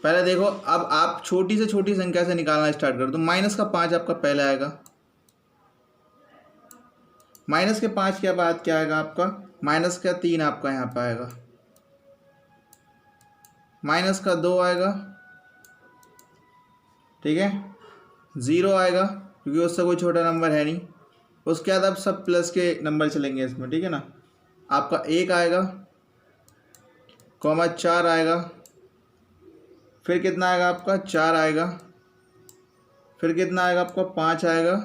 पहले देखो, अब आप छोटी से छोटी संख्या से निकालना स्टार्ट कर दो। माइनस का 5 आपका पहले आएगा, माइनस के 5 के बाद क्या आएगा आपका, माइनस का 3 आपका यहाँ पर आएगा, माइनस का 2 आएगा, ठीक है, 0 आएगा क्योंकि उससे कोई छोटा नंबर है नहीं। उसके बाद अब सब प्लस के नंबर चलेंगे इसमें, ठीक है ना। आपका 1 आएगा, कॉमा 4 आएगा, फिर कितना आएगा आपका, 4 आएगा, फिर कितना आएगा आपका, 5 आएगा,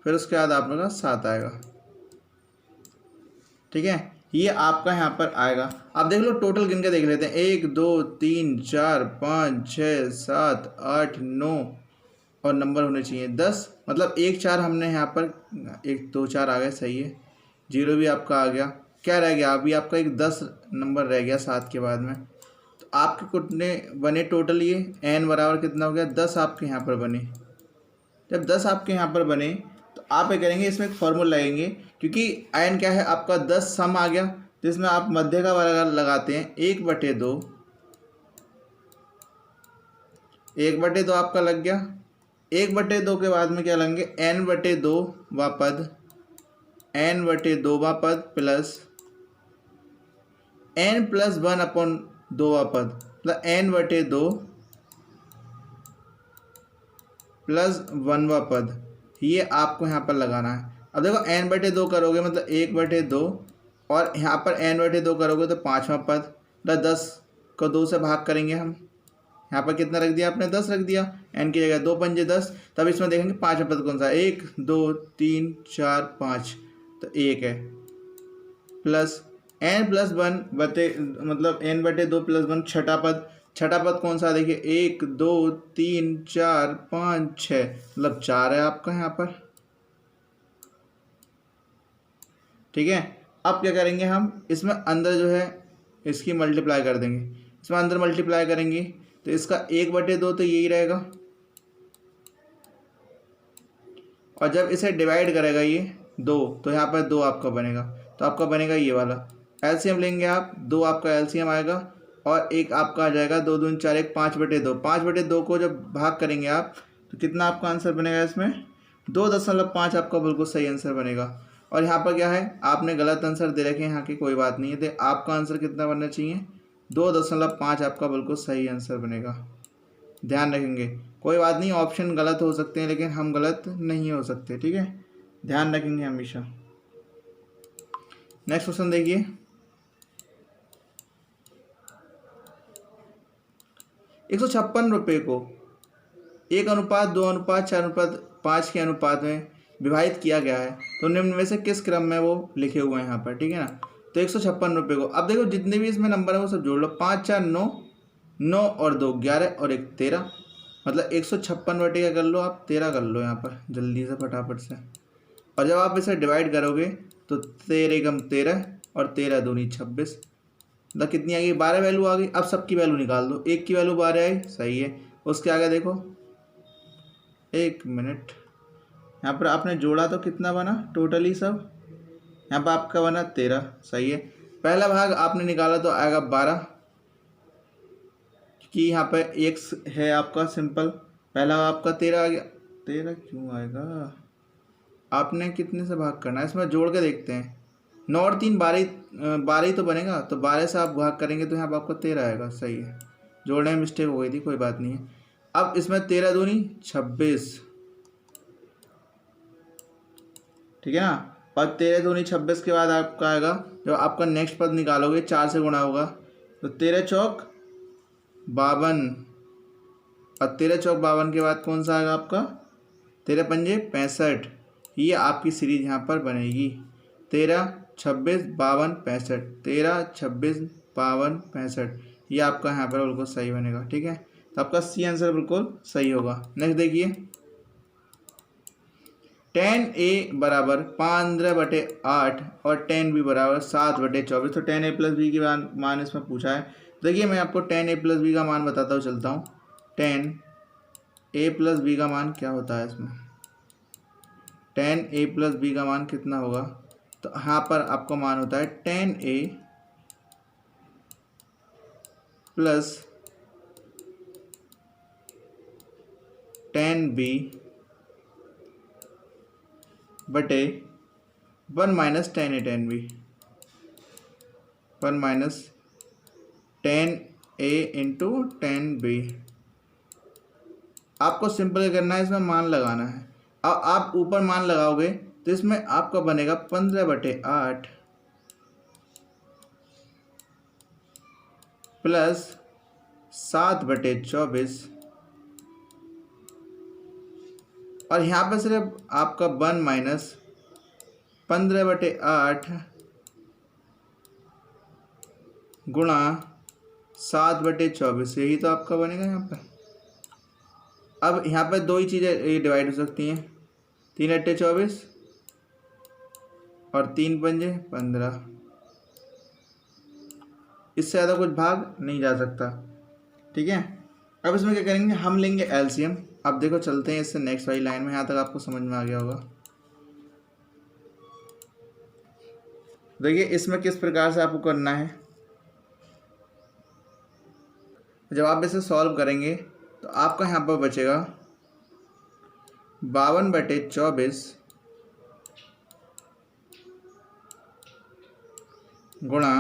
फिर उसके बाद आपका 7 आएगा, ठीक है। ये आपका यहाँ पर आएगा। आप देख लो टोटल गिन के देख लेते हैं, 1 2 3 4 5 6 7 8 9 और नंबर होने चाहिए 10, मतलब 1 4 हमने यहाँ पर 1 2 4 आ गए, सही है। 0 भी आपका आ गया, क्या रह गया, अभी आपका एक 10 नंबर रह गया 7 के बाद में। तो आपके कितने बने टोटल, ये n बराबर कितना हो गया, 10 आपके यहाँ पर बने। जब 10 आपके यहाँ पर बने तो आप क्या करेंगे, इसमें एक फॉर्मूला लगेंगे, क्योंकि n क्या है आपका 10 सम आ गया, जिसमें आप मध्य का वर्ग लगाते हैं, 1/2, 1/2 आपका लग गया। 1/2 के बाद में क्या लेंगे, n/2 वा पद, n/2 वा पद प्लस n+1/2 वा पद, मतलब n/2 प्लस 1 वा पद, ये आपको यहाँ पर लगाना है। अब देखो n/2 करोगे मतलब 1/2, और यहाँ पर n/2 करोगे तो 5वां पद, मतलब 10 को 2 से भाग करेंगे हम। यहाँ पर कितना रख दिया आपने, 10 रख दिया, n की जगह 2 पंजे 10। तब इसमें देखेंगे 5वां पद कौन सा, 1 2 3 4 5, तो 1 है, प्लस n+1 बटे मतलब n/2+1 छठा पद। छठा पद कौन सा देखिए 1 2 3 4 5 6 मतलब 4 है आपका यहाँ पर। ठीक है, अब क्या करेंगे हम इसमें अंदर जो है इसकी मल्टीप्लाई कर देंगे। इसमें अंदर मल्टीप्लाई करेंगे तो इसका 1/2 तो यही रहेगा, और जब इसे डिवाइड करेगा ये 2 तो यहाँ पर 2 आपका बनेगा, तो आपका बनेगा ये वाला। एलसीएम लेंगे आप, 2 आपका एलसीएम आएगा और एक आपका आ जाएगा 2 दूनी 4 1 5/2। 5/2 को जब भाग करेंगे आप तो कितना आपका आंसर बनेगा इसमें 2.5 आपका बिल्कुल सही आंसर बनेगा। और यहाँ पर क्या है आपने गलत आंसर दे रखे हैं यहाँ की, कोई बात नहीं है, तो आपका आंसर कितना बनना चाहिए 2.5 आपका बिल्कुल सही आंसर बनेगा। ध्यान रखेंगे, कोई बात नहीं ऑप्शन गलत हो सकते हैं लेकिन हम गलत नहीं हो सकते। ठीक है, ध्यान रखेंगे हमेशा। नेक्स्ट क्वेश्चन देखिए, 156 रुपये को 1:2:4:5 के अनुपात में विभाजित किया गया है, तो निम्न में से किस क्रम में वो लिखे हुए हैं यहाँ पर। ठीक है ना, तो 156 रुपये को अब देखो जितने भी इसमें नंबर है वो सब जोड़ लो। 5 4 9, 9 और 2 11 और 1 13, मतलब 156 बटे क्या कर लो आप 13 कर लो यहाँ पर जल्दी से फटाफट से। और जब आप इसे डिवाइड करोगे तो 13 × 13 और 13 दूनी 26, मतलब कितनी आ गई 12 वैल्यू आ गई। अब सबकी वैल्यू निकाल दो, एक की वैल्यू 12 आई सही है, उसके आगे देखो 1 मिनट, यहाँ पर आपने जोड़ा तो कितना बना टोटली सब, यहाँ पर आपका बना 13 सही है। पहला भाग आपने निकाला तो आएगा 12, कि यहाँ पर x है आपका सिंपल, पहला आपका 13 आ गया। 13 क्यों आएगा, आपने कितने से भाग करना है इसमें जोड़ के देखते हैं। 9 और 3 12 ही तो बनेगा, तो 12 से आप भाग करेंगे तो यहाँ पर आपको 13 आएगा सही है। जोड़ने में मिस्टेक हो गई थी, कोई बात नहीं है। अब इसमें 13 दूनी 26, ठीक है ना, और 13 दूनी 26 के बाद आपका आएगा जब आपका नेक्स्ट पद निकालोगे 4 से गुणा होगा तो 13 चौक 52, और 13 चौक 52 के बाद कौन सा आएगा आपका 13 पंजे 65। ये आपकी सीरीज यहाँ पर बनेगी 13 26 52 65, 13 26 52 65, ये आपका यहाँ पर बिल्कुल सही बनेगा। ठीक है, तो आपका सी आंसर बिल्कुल सही होगा। नेक्स्ट देखिए 10a बराबर 15/8 और 10b बराबर 7/24, तो 10a + b की मान इसमें पूछा है। देखिए मैं आपको 10a + b का मान बताता हूँ चलता हूँ। 10a + b का मान क्या होता है इसमें, 10a + b का मान कितना होगा, तो यहाँ पर आपका मान होता है 10a + 10b बटे 1 - 10a 10b, 1 - 10a × 10b। आपको सिंपल करना है, इसमें मान लगाना है। अब आप ऊपर मान लगाओगे तो इसमें आपका बनेगा 15/8 + 7/24, और यहाँ पर सिर्फ आपका 1 - 15/8 गुणा 7/24, यही तो आपका बनेगा यहाँ पर। अब यहाँ पर दो ही चीज़ें डिवाइड हो सकती हैं, 3 × 8 = 24 और 3 पंजे 15, इससे ज़्यादा कुछ भाग नहीं जा सकता। ठीक है, अब इसमें क्या करेंगे हम लेंगे एलसीएम। अब देखो चलते हैं इससे नेक्स्ट वाली लाइन में, यहाँ तक आपको समझ में आ गया होगा। देखिए इसमें किस प्रकार से आपको करना है, जब आप इसे सॉल्व करेंगे तो आपका यहाँ पर बचेगा 52/24 गुणा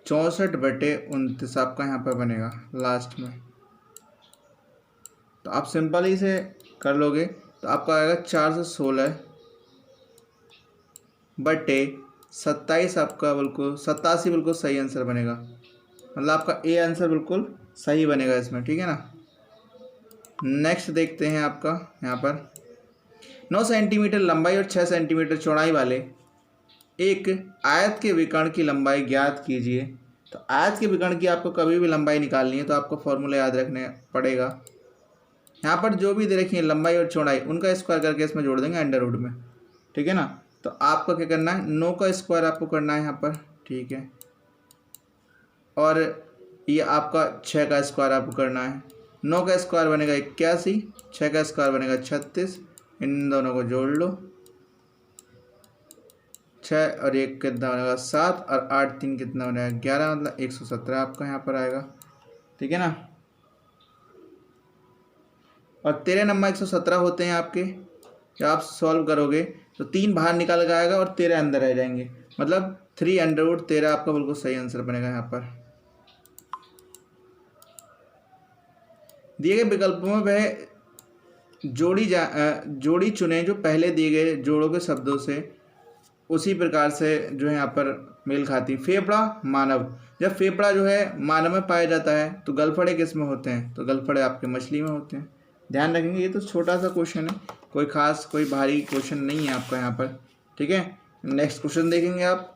64/29 आपका यहाँ पर बनेगा लास्ट में। तो आप सिंपल ही से कर लोगे तो आपका आएगा 4 से 16 बटे 27, आपका बिल्कुल 87 बिल्कुल सही आंसर बनेगा, मतलब आपका ए आंसर बिल्कुल सही बनेगा इसमें। ठीक है ना, नेक्स्ट देखते हैं आपका यहाँ पर 9 सेंटीमीटर लंबाई और 6 सेंटीमीटर चौड़ाई वाले एक आयत के विकर्ण की लंबाई ज्ञात कीजिए। तो आयत के विकर्ण की आपको कभी भी लंबाई निकालनी है तो आपको फॉर्मूला याद रखने पड़ेगा। यहाँ पर जो भी दे रखी है लंबाई और चौड़ाई उनका स्क्वायर करके इसमें जोड़ देंगे अंडर रूट में, ठीक है ना। तो आपको क्या करना है, 9 का स्क्वायर आपको करना है यहाँ पर, ठीक है। और ये आपका 6 का स्क्वायर आपको करना है। 9 का स्क्वायर बनेगा 81, 6 का स्क्वायर बनेगा 36, इन दोनों को जोड़ लो। 6 और 1 कितना बनेगा 7 और 8 3 कितना बनेगा 11, मतलब 117 आपका यहाँ पर आएगा, ठीक है ना। और 13 नंबर 117 होते हैं आपके। जब आप सॉल्व करोगे तो 3 बाहर निकल के आएगा और 13 अंदर रह जाएंगे, मतलब 3√13 आपका बिल्कुल सही आंसर बनेगा। यहाँ पर दिए गए विकल्पों में वह जोड़ी चुने जो पहले दिए गए जोड़ों के शब्दों से उसी प्रकार से जो है यहाँ पर मेल खाती। फेफड़ा मानव, जब फेफड़ा जो है मानव में पाया जाता है तो गलफड़े किस में होते हैं, तो गलफड़े आपके मछली में होते हैं। ध्यान रखेंगे, ये तो छोटा सा क्वेश्चन है, कोई खास कोई भारी क्वेश्चन नहीं है आपका यहाँ पर, ठीक है। नेक्स्ट क्वेश्चन देखेंगे आप,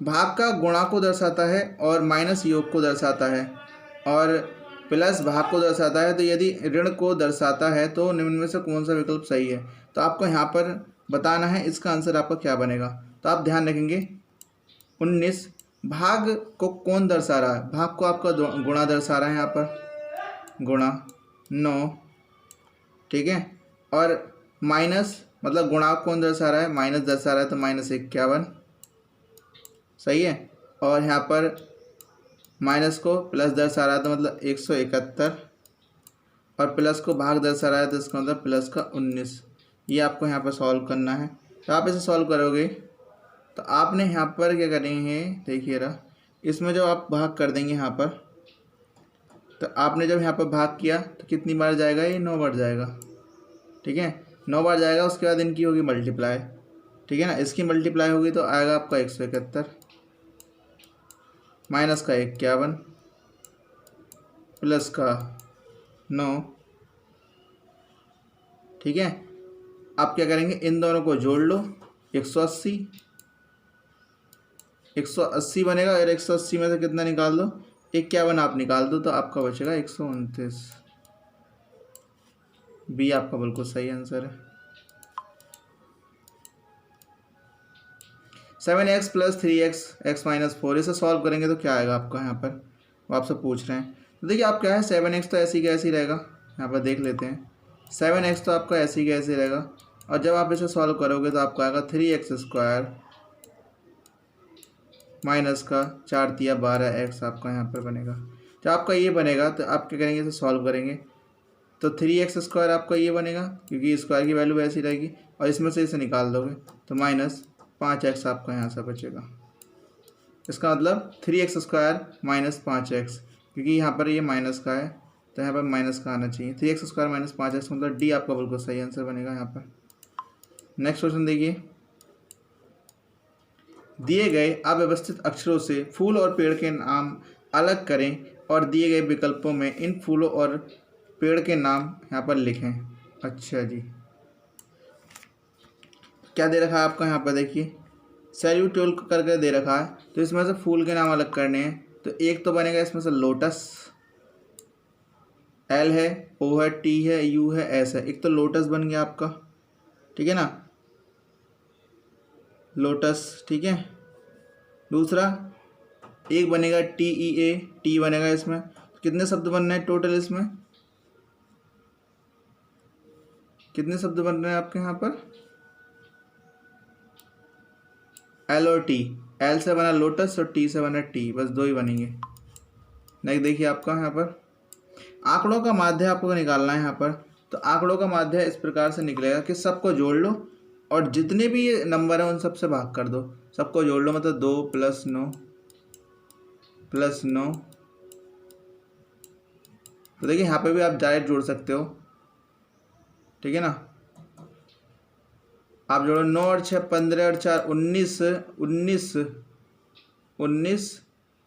भाग का गुणा को दर्शाता है और माइनस योग को दर्शाता है और प्लस भाग को दर्शाता है। तो यदि ऋण को दर्शाता है तो निम्न में से कौन सा विकल्प सही है। तो आपको यहाँ पर बताना है इसका आंसर आपका क्या बनेगा। तो आप ध्यान रखेंगे 19 भाग को कौन दर्शा रहा है, भाग को आपका गुणा दर्शा रहा है, यहाँ पर गुणा 9, ठीक है। और माइनस मतलब गुणा कौन दर्शा रहा है, माइनस दर्शा रहा है, तो -51 सही है। और यहाँ पर माइनस को प्लस दर्शा रहा है तो मतलब 171, और प्लस को भाग दर्शा रहा है तो इसका मतलब प्लस का 19। ये आपको यहाँ पर सॉल्व करना है। तो आप इसे सॉल्व करोगे तो आपने यहाँ पर क्या करेंगे, देखिए रहा, इसमें जब आप भाग कर देंगे यहाँ पर, तो आपने जब यहाँ पर भाग किया तो कितनी बार जाएगा, ये 9 बार जाएगा, ठीक है। 9 बार जाएगा, उसके बाद इनकी होगी मल्टीप्लाई, ठीक है ना। इसकी मल्टीप्लाई होगी तो आएगा आपका 171, माइनस का 51, प्लस का 9, ठीक है। आप क्या करेंगे, इन दोनों को जोड़ लो, 180 बनेगा, और 180 में से कितना निकाल दो, 51 आप निकाल दो तो आपका बचेगा 129। बी आपका बिल्कुल सही आंसर है। 7x + 3x x - 4 इसे सॉल्व करेंगे तो क्या आएगा आपका, यहाँ पर वो आपसे पूछ रहे हैं। तो देखिए आप क्या है, 7x तो ऐसी कैसी रहेगा, यहाँ पर देख लेते हैं। 7x तो आपका ऐसी कैसे रहेगा, और जब आप इसे सॉल्व करोगे तो आपका आएगा 3x² माइनस का 4 तिया 12x आपका यहाँ पर बनेगा। जब आपका ये बनेगा तो आप क्या करेंगे, इसे सॉल्व करेंगे तो 3x² आपका ये बनेगा, क्योंकि स्क्वायर की वैल्यू ऐसी रहेगी, और इसमें से इसे निकाल दोगे तो -5x आपका यहाँ से बचेगा। इसका मतलब 3x² - 5x, क्योंकि यहाँ पर ये माइनस का है तो यहाँ पर माइनस का आना चाहिए। 3x² - 5x मतलब डी आपका बिल्कुल सही आंसर बनेगा यहाँ पर। नेक्स्ट क्वेश्चन देखिए, दिए गए अव्यवस्थित अक्षरों से फूल और पेड़ के नाम अलग करें और दिए गए विकल्पों में इन फूलों और पेड़ के नाम यहाँ पर लिखें। अच्छा जी, क्या दे रखा है आपका, यहाँ पर देखिए सैल्यूट्यूल करके दे रखा है, तो इसमें से फूल के नाम अलग करने हैं। तो एक तो बनेगा इसमें से लोटस, एल है, ओ है, टी है, यू है, एस है। एक तो लोटस बन गया आपका, ठीक है ना, लोटस, ठीक है। दूसरा एक बनेगा TEA, टी बनेगा इसमें। कितने शब्द बन रहे हैं टोटल, इसमें कितने शब्द बन रहे हैं आपके यहाँ पर, एल और टी। एल से बना लोटस और टी से बना टी, बस 2 ही बनेंगे। नेक्स्ट देखिए आपका यहाँ पर आंकड़ों का माध्य आपको निकालना है यहाँ पर। तो आंकड़ों का माध्य इस प्रकार से निकलेगा कि सबको जोड़ लो और जितने भी ये नंबर हैं उन सबसे भाग कर दो। सबको जोड़ लो मतलब 2 + 9 + 9। तो देखिए यहाँ पे भी आप डायरेक्ट जोड़ सकते हो, ठीक है ना। आप जोड़ो 9 और 6 15 और 4 19 19 19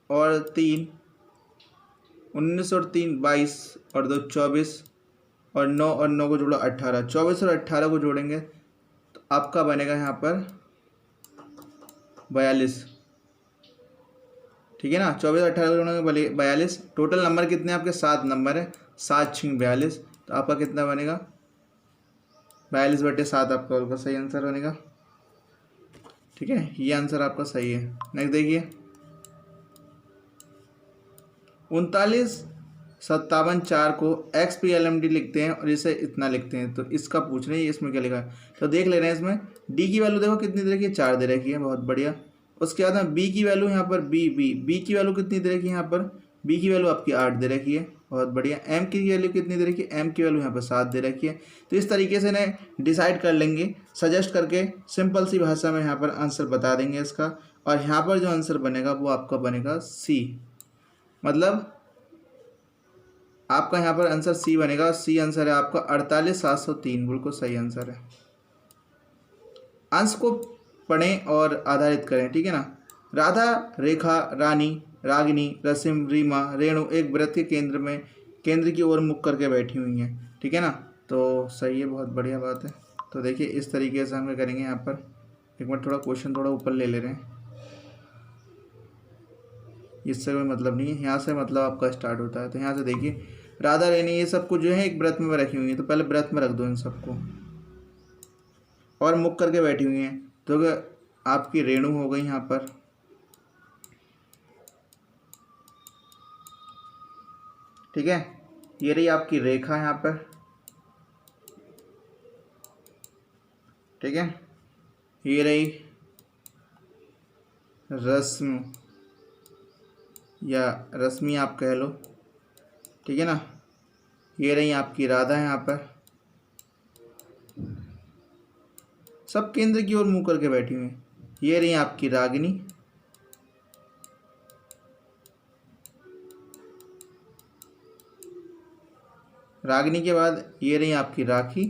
और 3 19 और 3 22 और 2 24 और 9 को जोड़ो 18, 24 और 18 को जोड़ेंगे तो आपका बनेगा यहाँ पर 42। ठीक है ना, 24 18 को जोड़ेंगे 42। टोटल नंबर कितने आपके 7 नंबर है, 7 6 42, तो आपका कितना बनेगा 42/7 आपका सही आंसर बनेगा। ठीक है, ये आंसर आपका सही है। नेक्स्ट देखिए 3957 को XPLMD लिखते हैं और इसे इतना लिखते हैं, तो इसका पूछ रहे हैं इसमें क्या लिखा है। तो देख ले रहे हैं इसमें डी की वैल्यू देखो कितनी दे रखी है, 4 दे रखी है, बहुत बढ़िया। उसके बाद में बी की वैल्यू यहाँ पर बी की वैल्यू कितनी दे रखी है, यहाँ पर बी की वैल्यू आपकी 8 दे रखी है, बहुत बढ़िया। एम की वैल्यू कितनी दे रखी है, एम की वैल्यू यहाँ पर 7 दे रखी है। तो इस तरीके से इन्हें डिसाइड कर लेंगे, सजेस्ट करके सिंपल सी भाषा में यहाँ पर आंसर बता देंगे इसका। और यहाँ पर जो आंसर बनेगा वो आपका बनेगा सी, मतलब आपका यहाँ पर आंसर सी बनेगा। सी आंसर है आपका 48703, बिल्कुल सही आंसर है। अंश को पढ़ें और आधारित करें। ठीक है ना, राधा, रेखा, रानी, रागिनी, रसिम, रीमा, रेणु एक व्रत के केंद्र की ओर मुख करके बैठी हुई हैं। ठीक है ना, तो सही है, बहुत बढ़िया बात है। तो देखिए इस तरीके से हम करेंगे। यहाँ पर एक मिनट थोड़ा क्वेश्चन थोड़ा ऊपर ले रहे हैं, इससे कोई मतलब नहीं है, यहाँ से मतलब आपका स्टार्ट होता है। तो यहाँ से देखिए राधा रानी ये सब कुछ जो है एक व्रत में रखी हुई है, तो पहले व्रत में रख दो इन सबको, और मुख करके बैठी हुई हैं। तो आपकी रेणु हो गई यहाँ पर, ठीक है। ये रही आपकी रेखा यहाँ पर, ठीक है। ये रही रस्म या रश्मि आप कह लो, ठीक है ना। ये रही आपकी राधा यहाँ पर, सब केंद्र की ओर मुंह करके बैठी हुई हैं। ये रही आपकी रागिनी, रागिनी के बाद ये रही आपकी राखी,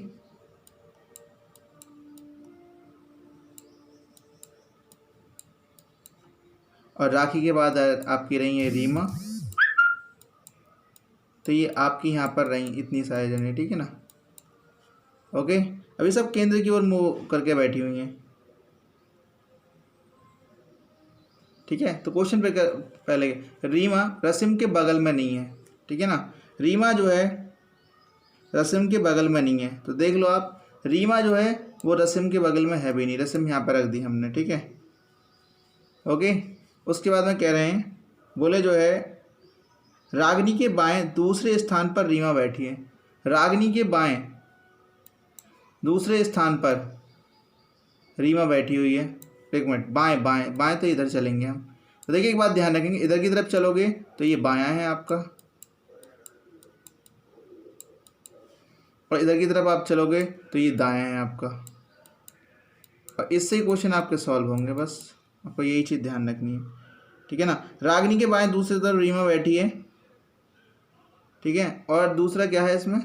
और राखी के बाद आपकी रही है रीमा। तो ये आपकी यहाँ पर रही इतनी सारी जने, ठीक है ना। ओके, अभी सब केंद्र की ओर मुंह करके बैठी हुई हैं, ठीक है। तो क्वेश्चन पे पहले रीमा रसिम के बगल में नहीं है, ठीक है ना। रीमा जो है रसिम के बगल में नहीं है, तो देख लो आप रीमा जो है वो रसिम के बगल में है भी नहीं, रसिम यहाँ पर रख दी हमने, ठीक है। ओके, उसके बाद में कह रहे हैं, बोले जो है रागिनी के बाएं दूसरे स्थान पर रीमा बैठी है। रागिनी के बाएं दूसरे स्थान पर रीमा बैठी हुई है। एक मिनट, बाएं बाएं बाएं तो इधर चलेंगे हम। तो देखिए एक बात ध्यान रखेंगे, इधर की तरफ चलोगे तो ये बायां है आपका, और इधर की तरफ आप चलोगे तो ये दायां है आपका। और इससे ही क्वेश्चन आपके सॉल्व होंगे, बस आपको यही चीज़ ध्यान रखनी है, ठीक है ना। रागिनी के बाएं दूसरी तरफ रीमा बैठी है, ठीक है। और दूसरा क्या है इसमें,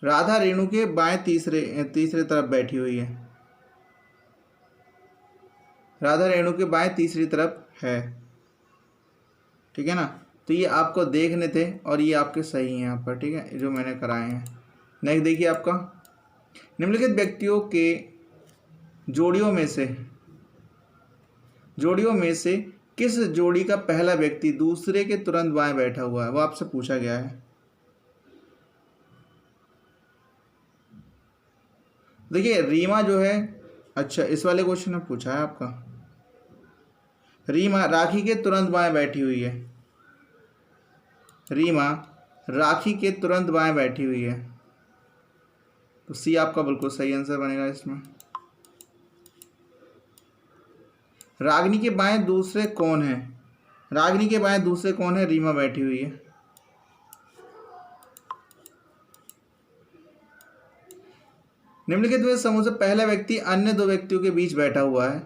राधा रेणु के बाएं तीसरे तरफ बैठी हुई है। राधा रेणु के बाएं तीसरी तरफ है, ठीक है ना। तो ये आपको देखने थे और ये आपके सही हैं यहाँ पर, ठीक है, जो मैंने कराए हैं। नेक्स्ट देखिए आपका, निम्नलिखित व्यक्तियों के जोड़ियों में से किस जोड़ी का पहला व्यक्ति दूसरे के तुरंत बाएं बैठा हुआ है, वो आपसे पूछा गया है। देखिए रीमा जो है, अच्छा इस वाले क्वेश्चन में पूछा है आपका, रीमा राखी के तुरंत बाएं बैठी हुई है। रीमा राखी के तुरंत बाएं बैठी हुई है, तो सी आपका बिल्कुल सही आंसर बनेगा इसमें। रागिनी के बाएं दूसरे कौन है, रागिनी के बाएं दूसरे कौन है, रीमा बैठी हुई है। निम्नलिखित में समूह से पहला व्यक्ति अन्य दो व्यक्तियों के बीच बैठा हुआ है,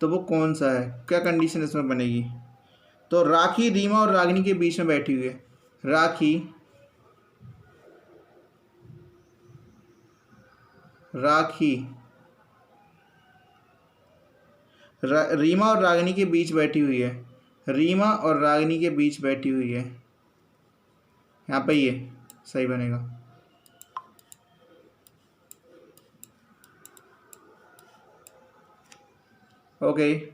तो वो कौन सा है, क्या कंडीशन इसमें बनेगी। तो राखी रीमा और रागिनी के बीच में बैठी हुई है। रीमा और रागिनी के बीच बैठी हुई है। रीमा और रागिनी के बीच बैठी हुई है। यहाँ पे ये सही बनेगा। ओके।